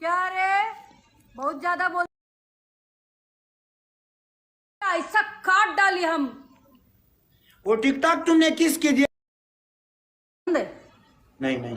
क्या रे बहुत ज्यादा बोल ऐसा काट डाली हम वो टिकटॉक तुमने किसके दिया? नहीं नहीं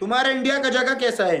तुम्हारा इंडिया का जगह कैसा है?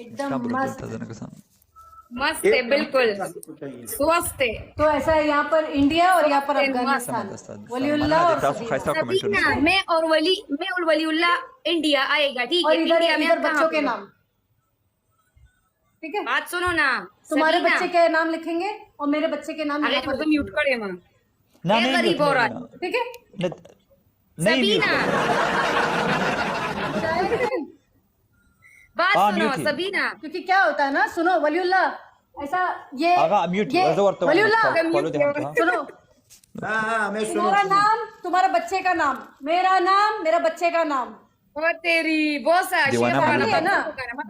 एकदम मस्त मस्त है बिल्कुल स्वस्थ है। तो ऐसा है यहाँ पर इंडिया और यहाँ पर अफगानिस्तान वलीउल्लाह और सबीना मैं और वलीउल्लाह इंडिया आएगा ठीक और है। इधर इंडिया में इधर आप कहाँ बच्चों के पे हो? नाम ठीक है बात सुनो ना तुम्हारे सबीना, बच्चे के नाम लिखेंगे और मेरे बच्चे के नाम अरे यहाँ पर तो म्यूट करे मां ना ये नहीं गरीब हो रहा है। ठीक है नहीं सबीना बात हाँ, सुनो म्यूट ही। सबीना क्योंकि क्या होता है ना सुनो वलीउल्लाह ऐसा ये आगा म्यूट ये ज़ोर तो वलीउल्लाह फॉलो दे हम सुनो हाँ मैं सुनो तुम्हारा नाम तुम्हारे बच्चे का नाम मेरा नाम मेरा बच्चे का नाम वो तेरी बहुत सा दीवाना शेर ये है ना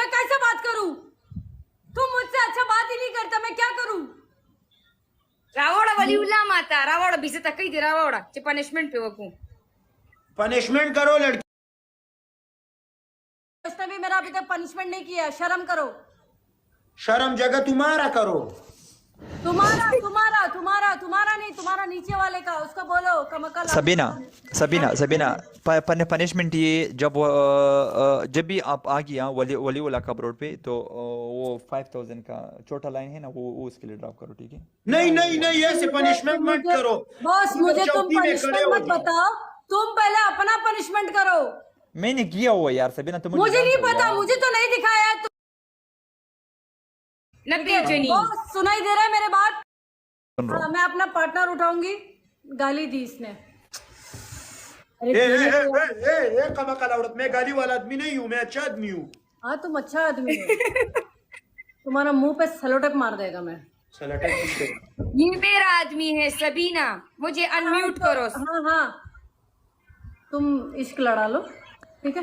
मैं कैसे बात करूं? तुम मुझसे अच्छा बात ही नहीं करता, मैं क्या करूं? रावड़ा वलीउल्लाह माता रावड़ा बीसे तक ही दे रावड़ा चे पनिशमेंट पे वकू पनिशमेंट करो लड़की। उसने भी मेरा अभी तक पनिशमेंट नहीं किया, शर्म करो। शर्म जगह तुम्हारा करो। तुम्हारा तुम्हारा तुम्हारा तुम्हारा नहीं, तुम्हारा नीचे वाले का, उसको बोलो कमकल। सबीना सबीना पनिशमेंट ये जब भी आप आ गया वली वाला कब रोड पे तो वो 5000 का छोटा लाइन है ना वो उसके लिए ड्रॉप करो ठीक है। नहीं नहीं नहीं ऐसे पनिशमेंट मत करो बॉस मुझे तुम चौकी में खड़े पनिशमेंट हो मत जाओ। बताओ, तुम पहले अपना पनिशमेंट करो। मैंने किया हुआ यार सबीना तुम मुझे नहीं पता, मुझे तो नहीं दिखाया है। नबी जनी बॉस सुनाई दे रहा है मेरे बात? हाँ, मैं अपना पार्टनर उठाऊंगी, गाली दी इसने। ए कमकल औरत, मैं गाली वाला आदमी नहीं हूँ, मैं अच्छा आदमी हूँ। हाँ तुम अच्छा आदमी हो। तुम्हारा मुंह पे सलोटक मार देगा मैं। ये मेरा आदमी है सबीना मुझे अनम्यूट करो। हाँ हाँ तुम इश्क लड़ा लो ठीक है।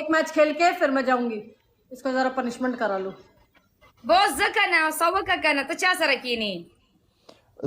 एक मैच खेल के फिर मैं जाऊंगी, इसको जरा पनिशमेंट करा लूं। बोस जकना सवका कना तो चा सर कीनी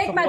एक मैच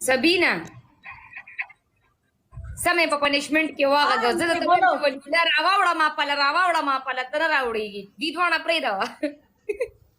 सबीना समय पे पनिशमेंट के वागा ग जदा तक बोला रावावड़ा मापाला तर रावडीगी दीदवाणा प्रेदावा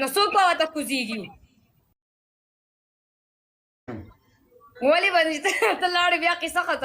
no so पावा त कुजीगी वली बंदी त लाड़ बिया की सखत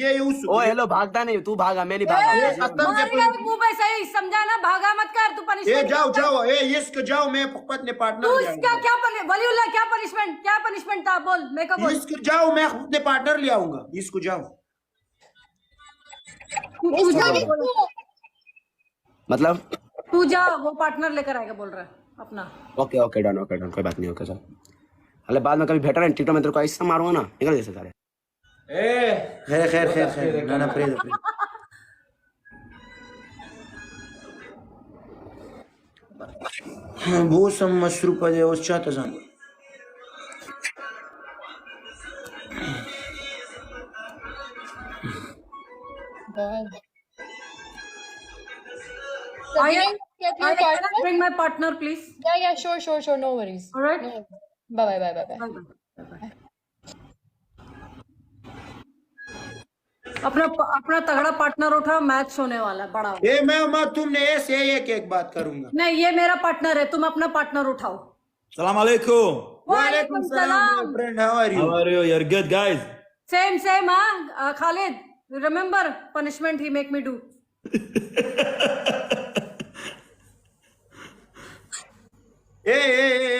ये उस ओ हेलो भागता नहीं तू भागा मैं नहीं भागा मुंह पे सही समझा ना, भागा मत कर तू ए पनिशमेंट। जाओ जाओ ए इसको जाओ मैं अपने पार्टनर तू ले इसका आऊंगा क्या वलीउल्लाह क्या पनिशमेंट था बोल, मेरे को बोल। इसको जाओ मैं अपने पार्टनर ले आऊंगा इसको जाओ मतलब तू जा, वो पार्टनर लेकर आएगा बोल रहा है अपना। ओके ओके डन कोई बात नहीं ओके चल अरे बाद में कभी भेटा रहे टिकटॉक में तेरे को ऐसा मारूंगा ना निकल जैसे सारे ए खैर खैर खैर खैर ना ना प्रेद वो सम मशरूफ आहे उस चाहता जान I bring my partner please. Yeah, sure. No worries. All right. No. Bye. अपना तगड़ा पार्टनर उठा, मैच होने वाला है बड़ा। ए मैं तुमने ऐसे एक बात करूंगा नहीं ये मेरा पार्टनर है, तुम अपना पार्टनर उठाओ। Salam alaikum. वालेकुम सलाम। Friend how are How you are you? You're good, guys. Same हाँ Khalid, remember punishment he make me do. ए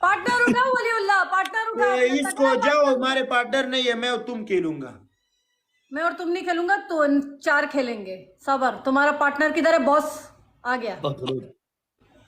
पार्टनर उठाओ वलीउल्लाह, पार्टनर उठाओ। इसको जाओ, हमारे पार्टनर नहीं है, मैं और तुम खेलूंगा। मैं और तुम नहीं खेलूंगा, तो 4 खेलेंगे। सबर, तुम्हारा पार्टनर किधर है? बॉस आ गया।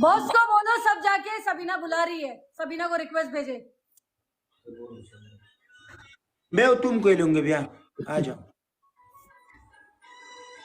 बॉस को बोलो सब जाके सबीना बुला रही है, सबीना को रिक्वेस्ट भेजे। मैं और तुम खेलूंगे भैया, आ जाओ।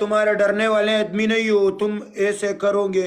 तुम्हारे डरने वाले आदमी नहीं हो, तुम ऐसे करोगे।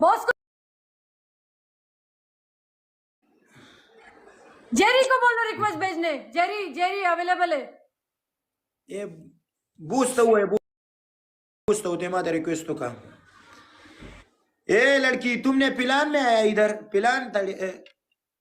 बॉस को, जेरी को बोलो रिक्वेस्ट भेजने। जेरी, जेरी अवेलेबल है। ये बूझता हुआ है, बूझता होते माता रिक्वेस्ट का। ए लड़की, तुमने पिलान में आया इधर, पिलान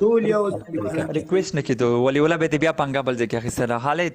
तू लिया रिक्वेस्ट नहीं की तो वलीउल्लाह बेटी बिया पंगा बल जे क्या खिसला Khalid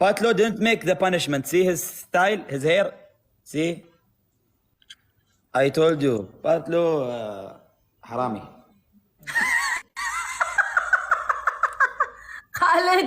Patlo didn't make the punishment. See his style, his hair. See, I told you, Patlo harami. Khalid,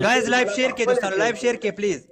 guys live share के दोस्तों लाइव शेयर के प्लीज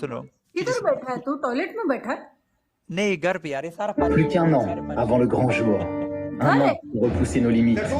सुनो किधर बैठा है तू? टॉयलेट में बैठा है? नहीं घर पे यार ये सारा पानी Plus qu'un an avant le grand jour. Un Ouais. an pour repousser nos limites.